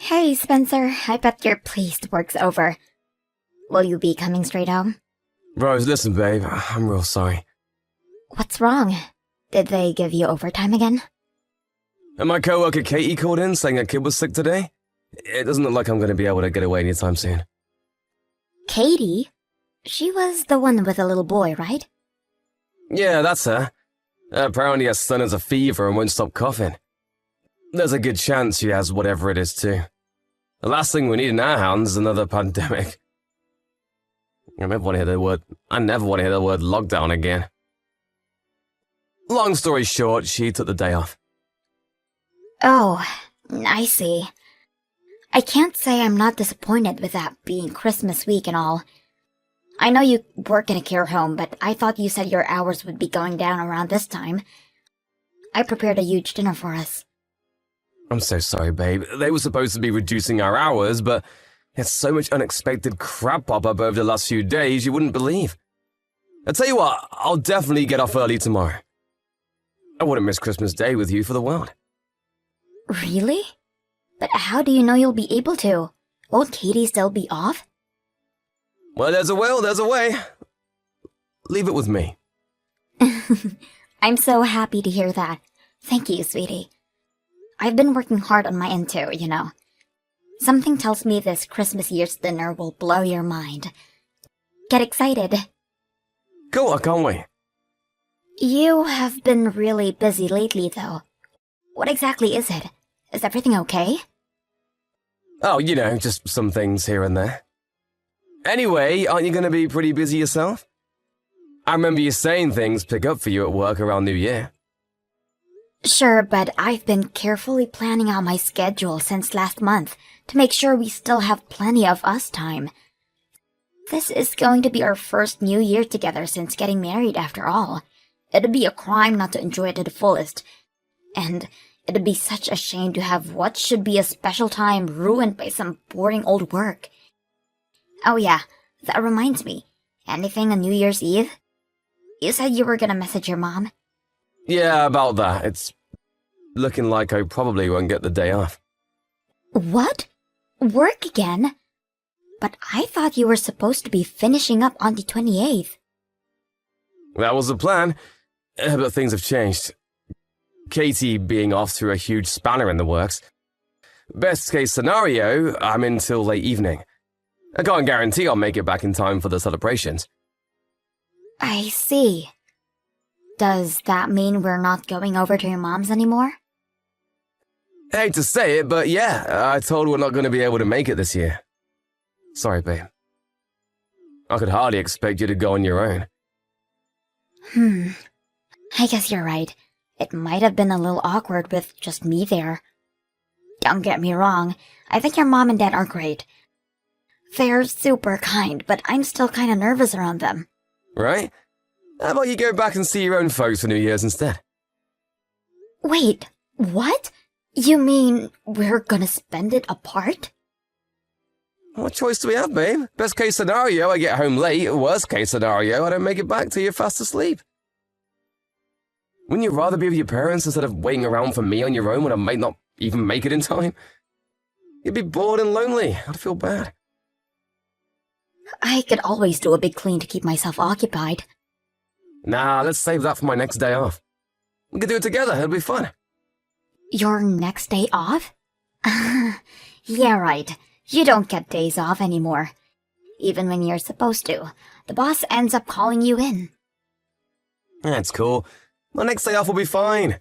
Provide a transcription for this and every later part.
Hey, Spencer, I bet you're pleased work's over. Will you be coming straight home? Rose, listen, babe. I'm real sorry. What's wrong? Did they give you overtime again? And my coworker Katie called in saying her kid was sick today. It doesn't look like I'm going to be able to get away anytime soon. Katie? She was the one with the little boy, right? Yeah, that's her. Apparently her son has a fever and won't stop coughing. There's a good chance she has whatever it is too. The last thing we need in our hands is another pandemic. I never want to hear the word lockdown again. Long story short, she took the day off. Oh, I see. I can't say I'm not disappointed with that being Christmas week and all. I know you work in a care home, but I thought you said your hours would be going down around this time. I prepared a huge dinner for us. I'm so sorry, babe. They were supposed to be reducing our hours, but there's so much unexpected crap pop up over the last few days you wouldn't believe. I'll tell you what, I'll definitely get off early tomorrow. I wouldn't miss Christmas Day with you for the world. Really? But how do you know you'll be able to? Won't Katie still be off? Well, there's a will, there's a way. Leave it with me. I'm so happy to hear that. Thank you, sweetie. I've been working hard on my end too, you know. Something tells me this Christmas year's dinner will blow your mind. Get excited. Cool, I can't wait. You have been really busy lately, though. What exactly is it? Is everything okay? Oh, you know, just some things here and there. Anyway, aren't you going to be pretty busy yourself? I remember you saying things pick up for you at work around New Year. Sure, but I've been carefully planning out my schedule since last month to make sure we still have plenty of us time. This is going to be our first New Year together since getting married after all. It'd be a crime not to enjoy it to the fullest. And it'd be such a shame to have what should be a special time ruined by some boring old work. Oh yeah, that reminds me. Anything on New Year's Eve? You said you were gonna message your mom? Yeah, about that. It's looking like I probably won't get the day off. What? Work again? But I thought you were supposed to be finishing up on the 28th. That was the plan, but things have changed. Katie being off threw a huge spanner in the works. Best case scenario, I'm in till late evening. I can't guarantee I'll make it back in time for the celebrations. I see. Does that mean we're not going over to your mom's anymore? Hate to say it, but yeah, I told her we're not going to be able to make it this year. Sorry, babe. I could hardly expect you to go on your own. I guess you're right. It might have been a little awkward with just me there. Don't get me wrong, I think your mom and dad are great. They're super kind, but I'm still kinda nervous around them. Right? How about you go back and see your own folks for New Year's instead? Wait, what? You mean we're gonna spend it apart? What choice do we have, babe? Best case scenario, I get home late. Worst case scenario, I don't make it back till you're fast asleep. Wouldn't you rather be with your parents instead of waiting around for me on your own when I might not even make it in time? You'd be bored and lonely. I'd feel bad. I could always do a big clean to keep myself occupied. Nah, let's save that for my next day off. We could do it together, it'll be fun. Your next day off? Yeah, right. You don't get days off anymore. Even when you're supposed to, the boss ends up calling you in. That's cool. My next day off will be fine.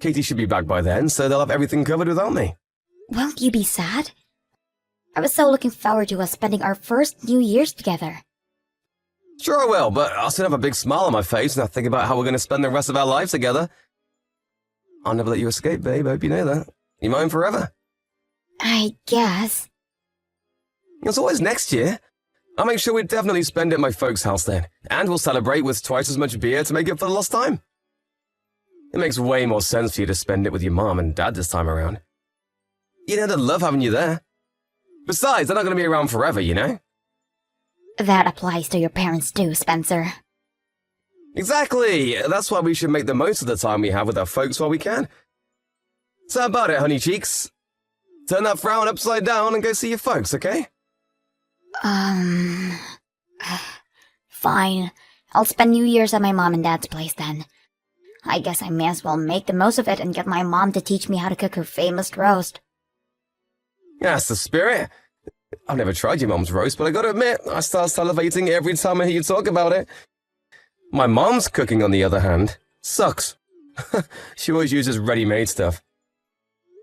Katie should be back by then, so they'll have everything covered without me. Won't you be sad? I was so looking forward to us spending our first New Year's together. Sure I will, but I'll still have a big smile on my face when I think about how we're going to spend the rest of our lives together. I'll never let you escape, babe. I hope you know that. You're mine forever. I guess. It's always next year. I'll make sure we definitely spend it at my folks' house then, and we'll celebrate with twice as much beer to make up for the lost time. It makes way more sense for you to spend it with your mom and dad this time around. You know, they'd love having you there. Besides, they're not going to be around forever, you know? That applies to your parents too, Spencer. Exactly! That's why we should make the most of the time we have with our folks while we can. So how about it, honey cheeks? Turn that frown upside down and go see your folks, okay? Fine. I'll spend New Year's at my mom and dad's place then. I guess I may as well make the most of it and get my mom to teach me how to cook her famous roast. That's the spirit. I've never tried your mom's roast, but I gotta admit, I start salivating every time I hear you talk about it. My mom's cooking, on the other hand, sucks. She always uses ready-made stuff.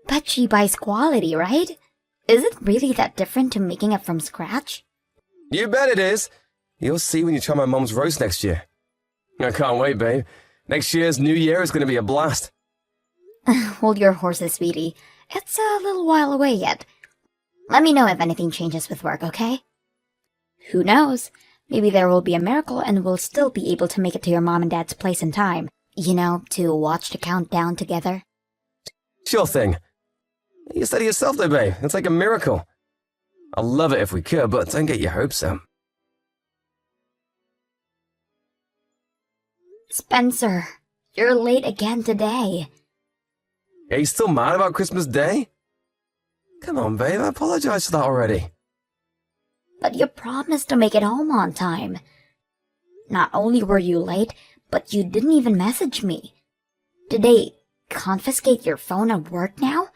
But she buys quality, right? Is it really that different to making it from scratch? You bet it is. You'll see when you try my mom's roast next year. I can't wait, babe. Next year's New Year is gonna be a blast. Hold your horses, sweetie. It's a little while away yet. Let me know if anything changes with work, okay? Who knows? Maybe there will be a miracle and we'll still be able to make it to your mom and dad's place in time. You know, to watch the countdown together. Sure thing. You said it yourself though, babe. It's like a miracle. I'd love it if we could, but don't get your hopes up. Spencer, you're late again today. Are you still mad about Christmas Day? Come on, babe. I apologize for that already. But you promised to make it home on time. Not only were you late, but you didn't even message me. Did they confiscate your phone at work now?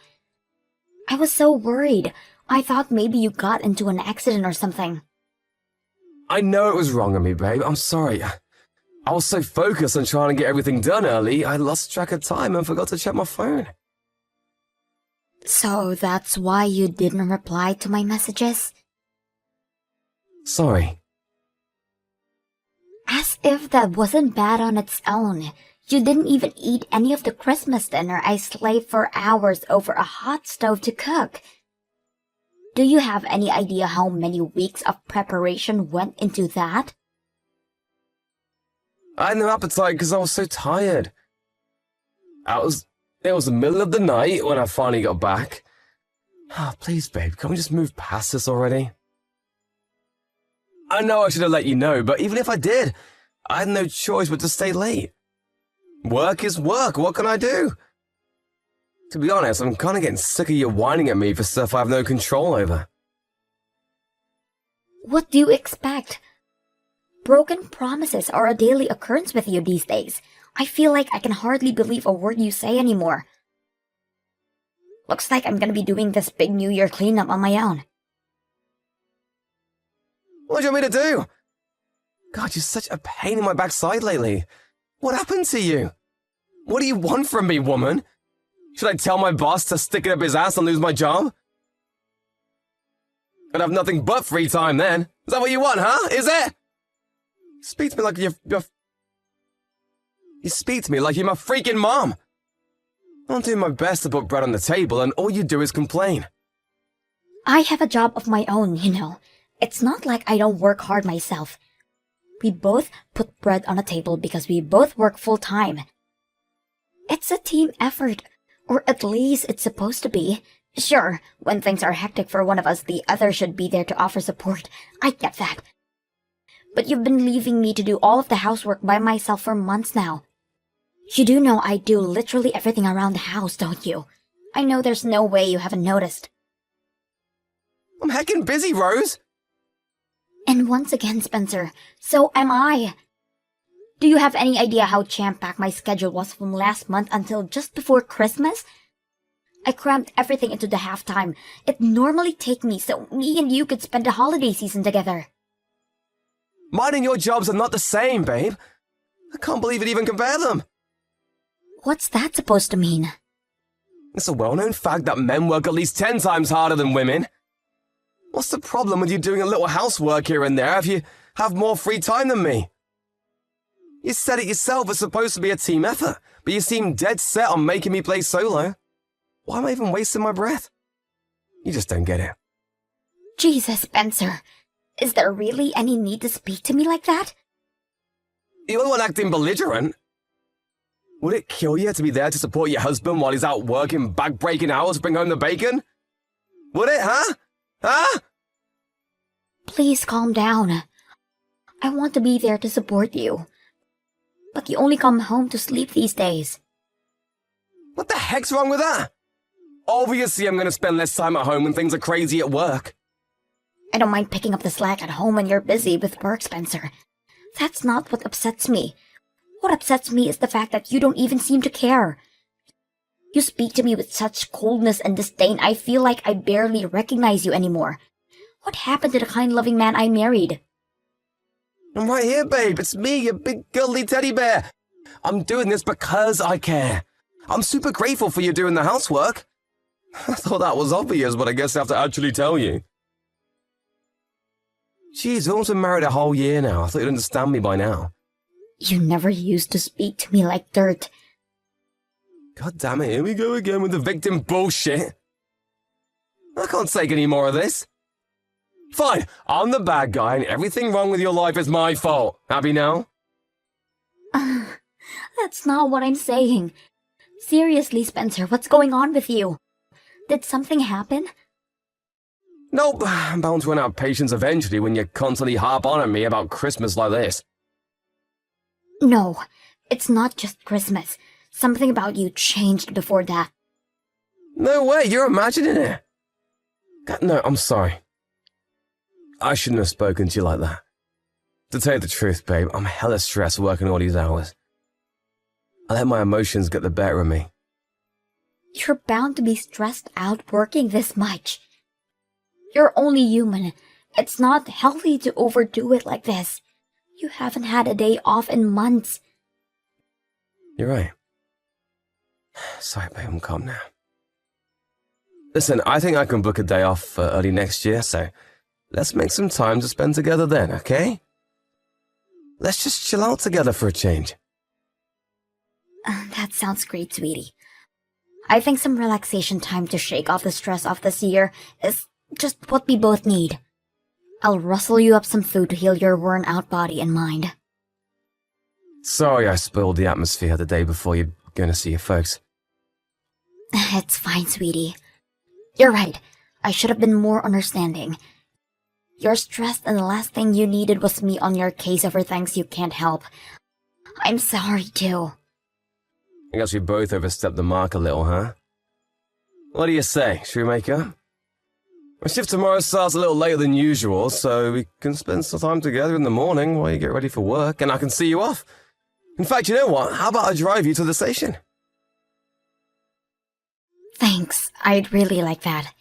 I was so worried. I thought maybe you got into an accident or something. I know it was wrong of me, babe. I'm sorry. I was so focused on trying to get everything done early, I lost track of time and forgot to check my phone. So that's why you didn't reply to my messages? Sorry. As if that wasn't bad on its own. You didn't even eat any of the Christmas dinner I slaved for hours over a hot stove to cook. Do you have any idea how many weeks of preparation went into that? I had no appetite because I was so tired. It was the middle of the night when I finally got back. Please, babe, can we just move past this already? I know I should have let you know, but even if I did, I had no choice but to stay late. Work is work, what can I do? To be honest, I'm kind of getting sick of you whining at me for stuff I have no control over. What do you expect? Broken promises are a daily occurrence with you these days. I feel like I can hardly believe a word you say anymore. Looks like I'm gonna be doing this big New Year cleanup on my own. What do you want me to do? God, you're such a pain in my backside lately. What happened to you? What do you want from me, woman? Should I tell my boss to stick it up his ass and lose my job? I'd have nothing but free time then. Is that what you want, huh? Is it? Speak to me like You speak to me like you're my freaking mom. I'm doing my best to put bread on the table and all you do is complain. I have a job of my own, you know. It's not like I don't work hard myself. We both put bread on a table because we both work full-time. It's a team effort, or at least it's supposed to be. Sure, when things are hectic for one of us, the other should be there to offer support. I get that. But you've been leaving me to do all of the housework by myself for months now. You do know I do literally everything around the house, don't you? I know there's no way you haven't noticed. I'm heckin' busy, Rose. And once again, Spencer, so am I. Do you have any idea how jam-packed my schedule was from last month until just before Christmas? I crammed everything into the half-time it normally take me so me and you could spend the holiday season together. Mine and your jobs are not the same, babe. I can't believe it even compare them. What's that supposed to mean? It's a well-known fact that men work at least 10 times harder than women. What's the problem with you doing a little housework here and there if you have more free time than me? You said it yourself, it's supposed to be a team effort, but you seem dead set on making me play solo. Why am I even wasting my breath? You just don't get it. Jesus, Spencer. Is there really any need to speak to me like that? You're the one acting belligerent. Would it kill you to be there to support your husband while he's out working back-breaking hours to bring home the bacon? Would it, huh? Huh? Please calm down. I want to be there to support you. But you only come home to sleep these days. What the heck's wrong with that? Obviously, I'm going to spend less time at home when things are crazy at work. I don't mind picking up the slack at home when you're busy with work, Spencer. That's not what upsets me. What upsets me is the fact that you don't even seem to care. You speak to me with such coldness and disdain, I feel like I barely recognize you anymore. What happened to the kind, loving man I married? I'm right here, babe. It's me, your big girly teddy bear. I'm doing this because I care. I'm super grateful for you doing the housework. I thought that was obvious, but I guess I have to actually tell you. Jeez, we've almost been married a whole year now. I thought you'd understand me by now. You never used to speak to me like dirt. God damn it, here we go again with the victim bullshit. I can't take any more of this. Fine, I'm the bad guy and everything wrong with your life is my fault. Happy now? That's not what I'm saying. Seriously, Spencer, what's going on with you? Did something happen? Nope, I'm bound to run out of patience eventually when you constantly harp on at me about Christmas like this. No, it's not just Christmas. Something about you changed before that. No way, you're imagining it. God, no, I'm sorry. I shouldn't have spoken to you like that. To tell you the truth, babe, I'm hella stressed working all these hours. I let my emotions get the better of me. You're bound to be stressed out working this much. You're only human. It's not healthy to overdo it like this. You haven't had a day off in months. You're right. Sorry, babe, I'm calm now. Listen, I think I can book a day off for early next year, so let's make some time to spend together then, okay? Let's just chill out together for a change. That sounds great, sweetie. I think some relaxation time to shake off the stress of this year is just what we both need. I'll rustle you up some food to heal your worn-out body and mind. Sorry I spoiled the atmosphere the day before you're gonna see your folks. It's fine, sweetie. You're right. I should have been more understanding. You're stressed and the last thing you needed was me on your case over things you can't help. I'm sorry, too. I guess we both overstepped the mark a little, huh? What do you say? Should we make up? My shift tomorrow starts a little later than usual, so we can spend some time together in the morning while you get ready for work, and I can see you off. In fact, you know what? How about I drive you to the station? Thanks. I'd really like that.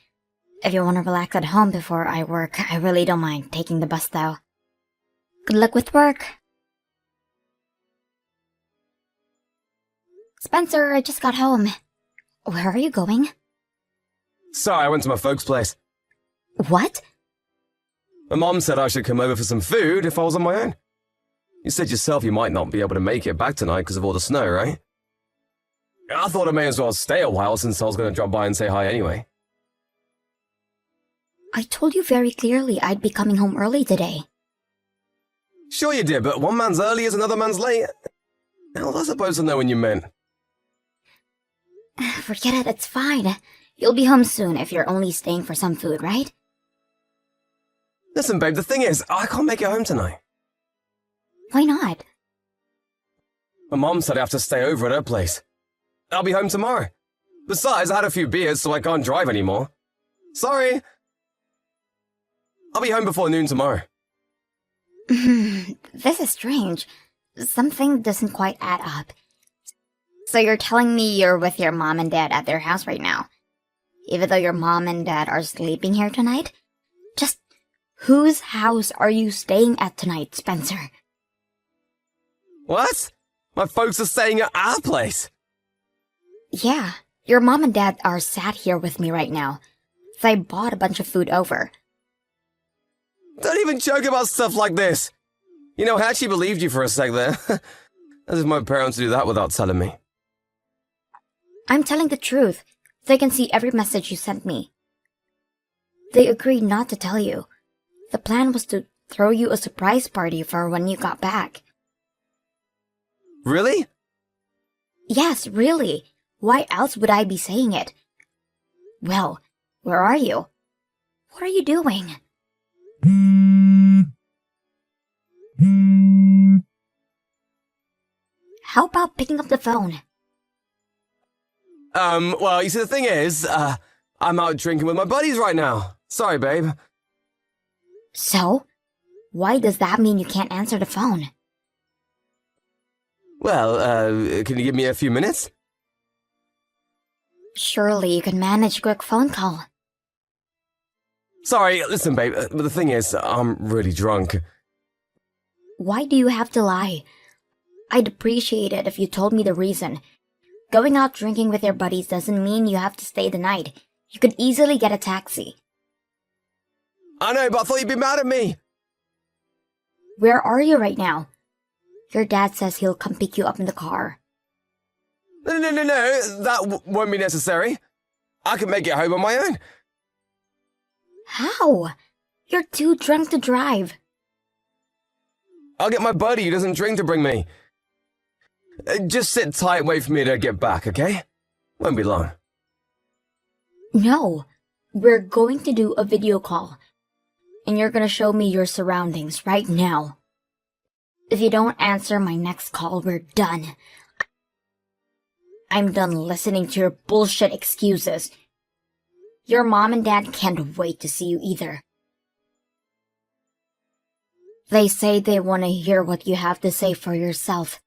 If you want to relax at home before I work, I really don't mind taking the bus, though. Good luck with work. Spencer, I just got home. Where are you going? Sorry, I went to my folks' place. What? My mom said I should come over for some food if I was on my own. You said yourself you might not be able to make it back tonight because of all the snow, right? I thought I may as well stay a while since I was going to drop by and say hi anyway. I told you very clearly I'd be coming home early today. Sure you did, but one man's early is another man's late. How was I supposed to know when you meant? Forget it, it's fine. You'll be home soon if you're only staying for some food, right? Listen, babe, the thing is, I can't make it home tonight. Why not? My mom said I have to stay over at her place. I'll be home tomorrow. Besides, I had a few beers, so I can't drive anymore. Sorry. I'll be home before noon tomorrow. This is strange. Something doesn't quite add up. So you're telling me you're with your mom and dad at their house right now? Even though your mom and dad are sleeping here tonight? Just whose house are you staying at tonight, Spencer? What? My folks are staying at our place. Yeah, your mom and dad are sat here with me right now. So I bought a bunch of food over. Don't even joke about stuff like this. You know, I actually believed you for a sec there. As if my parents do that without telling me. I'm telling the truth. They can see every message you sent me. They agreed not to tell you. The plan was to throw you a surprise party for when you got back. Really? Yes, really. Why else would I be saying it? Well, where are you? What are you doing? How about picking up the phone? Well, you see, the thing is, I'm out drinking with my buddies right now. Sorry, babe. So? Why does that mean you can't answer the phone? Well, can you give me a few minutes? Surely you can manage a quick phone call. Sorry, listen, babe, but the thing is, I'm really drunk. Why do you have to lie? I'd appreciate it if you told me the reason. Going out drinking with your buddies doesn't mean you have to stay the night. You could easily get a taxi. I know, but I thought you'd be mad at me. Where are you right now? Your dad says he'll come pick you up in the car. No, that won't be necessary. I can make it home on my own. How? You're too drunk to drive. I'll get my buddy who doesn't drink to bring me. Just sit tight and wait for me to get back, okay? Won't be long. No, we're going to do a video call. And you're gonna show me your surroundings right now. If you don't answer my next call, we're done. I'm done listening to your bullshit excuses. Your mom and dad can't wait to see you either. They say they want to hear what you have to say for yourself.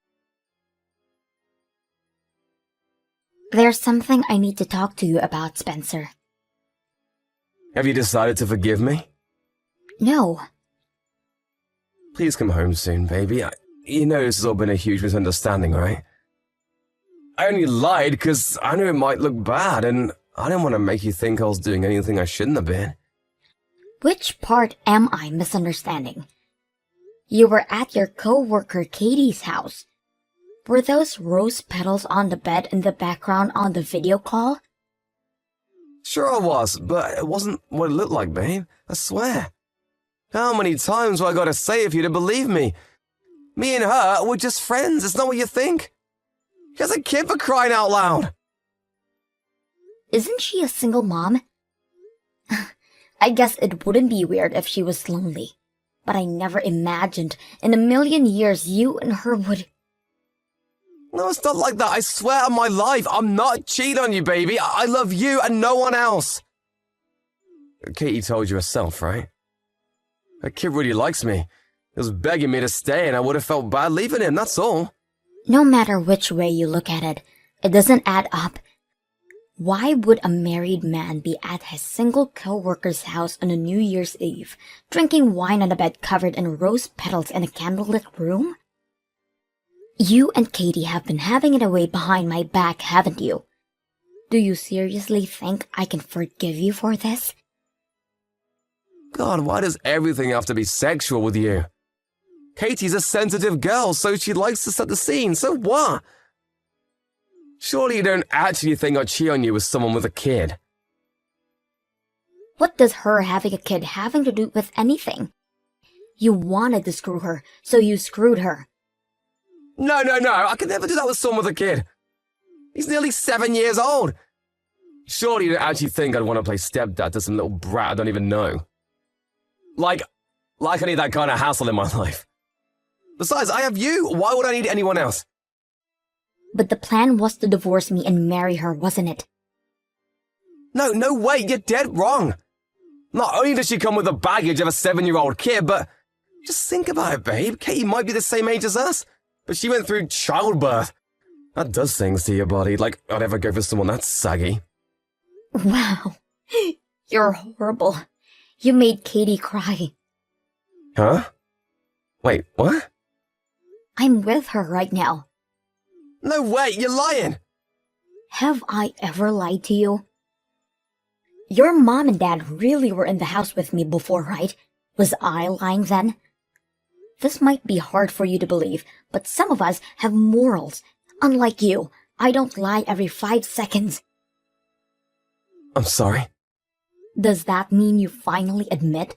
There's something I need to talk to you about, Spencer. Have you decided to forgive me? No. Please come home soon, baby. You know this has all been a huge misunderstanding, right? I only lied because I knew it might look bad, and I didn't want to make you think I was doing anything I shouldn't have been. Which part am I misunderstanding? You were at your co-worker Katie's house. Were those rose petals on the bed in the background on the video call? Sure I was, but it wasn't what it looked like, babe. I swear. How many times do I gotta say it for you to believe me? Me and her were just friends, it's not what you think. She has a kid, for crying out loud. Isn't she a single mom? I guess it wouldn't be weird if she was lonely. But I never imagined in a million years you and her would... No, it's not like that. I swear on my life, I'm not cheating on you, baby. I love you and no one else. Katie told you herself, right? That kid really likes me. He was begging me to stay and I would have felt bad leaving him, that's all. No matter which way you look at it, it doesn't add up. Why would a married man be at his single co-worker's house on a New Year's Eve, drinking wine on a bed covered in rose petals in a candlelit room? You and Katie have been having it away behind my back, haven't you? Do you seriously think I can forgive you for this? God, why does everything have to be sexual with you? Katie's a sensitive girl, so she likes to set the scene, so what? Surely you don't actually think I'd cheat on you with someone with a kid. What does her having a kid having to do with anything? You wanted to screw her, so you screwed her. No, I could never do that with someone with a kid. He's nearly 7 years old. Surely you don't actually think I'd want to play stepdad to some little brat I don't even know. Like I need that kind of hassle in my life. Besides, I have you. Why would I need anyone else? But the plan was to divorce me and marry her, wasn't it? No way, you're dead wrong. Not only does she come with the baggage of a 7-year-old kid, but just think about it, babe. Katie might be the same age as us, but she went through childbirth. That does things to your body, like I'd ever go for someone that saggy. Wow, you're horrible. You made Katie cry. Huh? Wait, what? I'm with her right now. No way, you're lying! Have I ever lied to you? Your mom and dad really were in the house with me before, right? Was I lying then? This might be hard for you to believe, but some of us have morals. Unlike you, I don't lie every 5 seconds. I'm sorry. Does that mean you finally admit?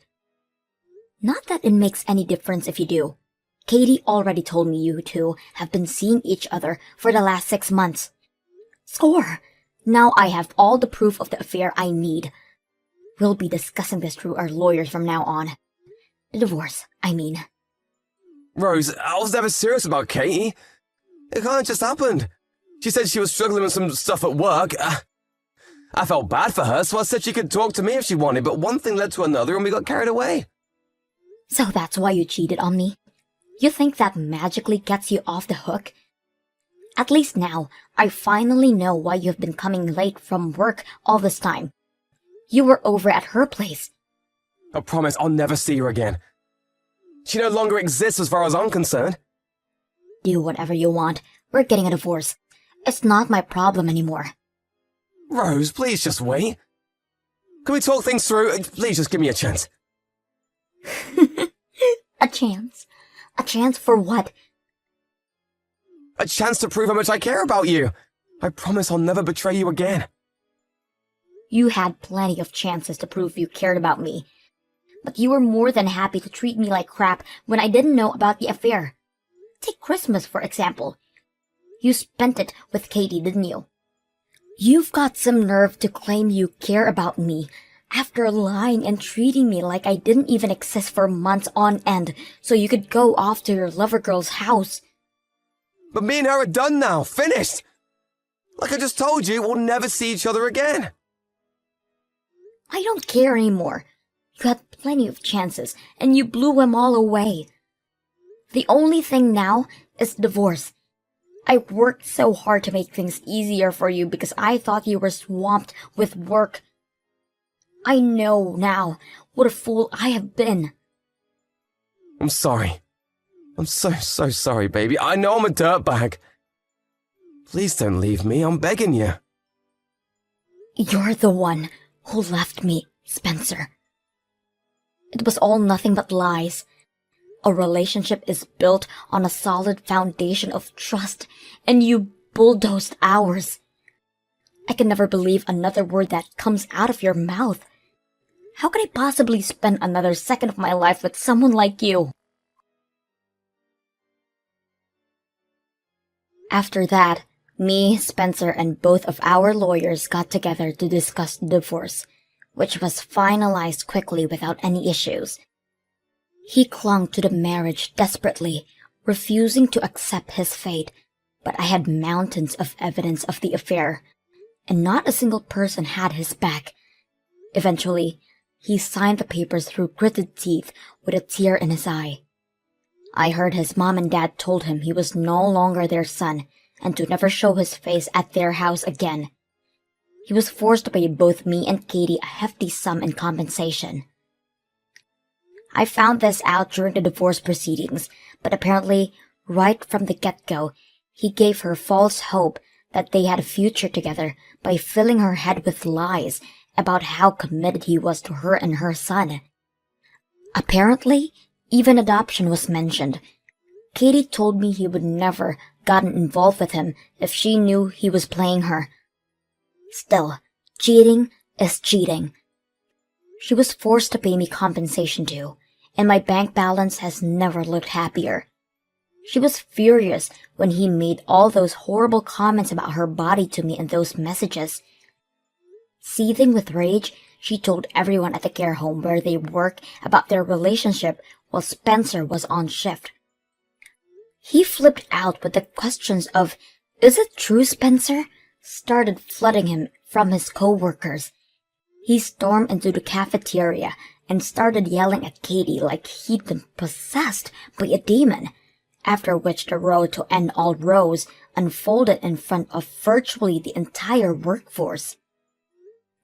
Not that it makes any difference if you do. Katie already told me you two have been seeing each other for the last 6 months. Score! Now I have all the proof of the affair I need. We'll be discussing this through our lawyers from now on. The divorce, I mean. Rose, I was never serious about Katie. It kinda just happened. She said she was struggling with some stuff at work. I felt bad for her, so I said she could talk to me if she wanted, but one thing led to another and we got carried away. So that's why you cheated on me? You think that magically gets you off the hook? At least now, I finally know why you've been coming late from work all this time. You were over at her place. I promise I'll never see her again. She no longer exists as far as I'm concerned. Do whatever you want. We're getting a divorce. It's not my problem anymore. Rose, please just wait. Can we talk things through? Please just give me a chance. A chance? A chance for what? A chance to prove how much I care about you. I promise I'll never betray you again. You had plenty of chances to prove you cared about me. But you were more than happy to treat me like crap when I didn't know about the affair. Take Christmas, for example. You spent it with Katie, didn't you? You've got some nerve to claim you care about me after lying and treating me like I didn't even exist for months on end so you could go off to your lover girl's house. But me and her are done now, finished. Like I just told you, we'll never see each other again. I don't care anymore. You had plenty of chances, and you blew them all away. The only thing now is divorce. I worked so hard to make things easier for you because I thought you were swamped with work. I know now what a fool I have been. I'm sorry. I'm so sorry, baby. I know I'm a dirtbag. Please don't leave me, I'm begging you. You're the one who left me, Spencer. It was all nothing but lies. A relationship is built on a solid foundation of trust, and you bulldozed ours. I can never believe another word that comes out of your mouth. How could I possibly spend another second of my life with someone like you? After that, me, Spencer, and both of our lawyers got together to discuss the divorce, which was finalized quickly without any issues. He clung to the marriage desperately, refusing to accept his fate, but I had mountains of evidence of the affair, and not a single person had his back. Eventually, he signed the papers through gritted teeth with a tear in his eye. I heard his mom and dad told him he was no longer their son and to never show his face at their house again. He was forced to pay both me and Katie a hefty sum in compensation. I found this out during the divorce proceedings, but apparently, right from the get-go, he gave her false hope that they had a future together by filling her head with lies about how committed he was to her and her son. Apparently, even adoption was mentioned. Katie told me he would never gotten involved with him if she knew he was playing her. Still, cheating is cheating. She was forced to pay me compensation too, and my bank balance has never looked happier. She was furious when he made all those horrible comments about her body to me in those messages. Seething with rage, she told everyone at the care home where they work about their relationship while Spencer was on shift. He flipped out with the questions of, "Is it true, Spencer?" started flooding him from his co-workers. He stormed into the cafeteria and started yelling at Katie like he'd been possessed by a demon, after which the road to end all rows unfolded in front of virtually the entire workforce.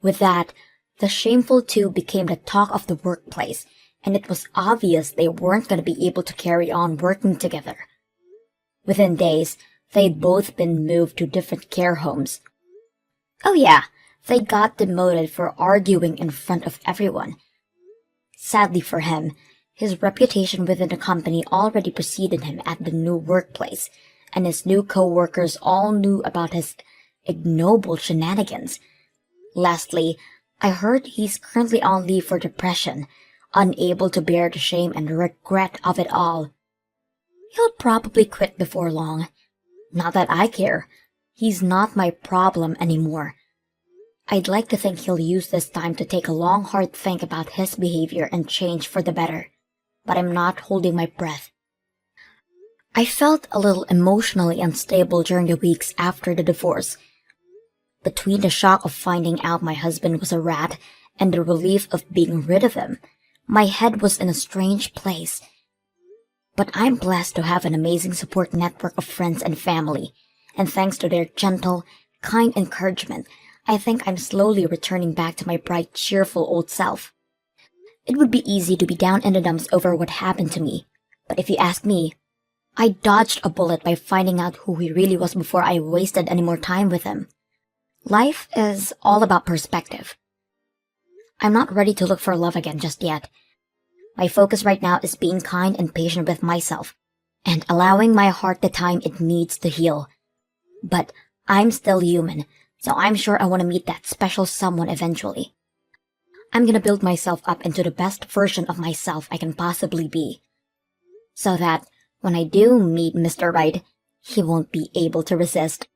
With that, the shameful two became the talk of the workplace, and it was obvious they weren't going to be able to carry on working together. Within days, they'd both been moved to different care homes. Oh yeah, they got demoted for arguing in front of everyone. Sadly for him, his reputation within the company already preceded him at the new workplace, and his new co-workers all knew about his ignoble shenanigans. Lastly, I heard he's currently on leave for depression, unable to bear the shame and regret of it all. He'll probably quit before long. Not that I care. He's not my problem anymore. I'd like to think he'll use this time to take a long, hard think about his behavior and change for the better. But I'm not holding my breath. I felt a little emotionally unstable during the weeks after the divorce. Between the shock of finding out my husband was a rat and the relief of being rid of him, my head was in a strange place. But I'm blessed to have an amazing support network of friends and family, and thanks to their gentle, kind encouragement, I think I'm slowly returning back to my bright, cheerful old self. It would be easy to be down in the dumps over what happened to me, but if you ask me, I dodged a bullet by finding out who he really was before I wasted any more time with him. Life is all about perspective. I'm not ready to look for love again just yet. My focus right now is being kind and patient with myself, and allowing my heart the time it needs to heal. But I'm still human, so I'm sure I want to meet that special someone eventually. I'm gonna build myself up into the best version of myself I can possibly be, so that when I do meet Mr. Right, he won't be able to resist.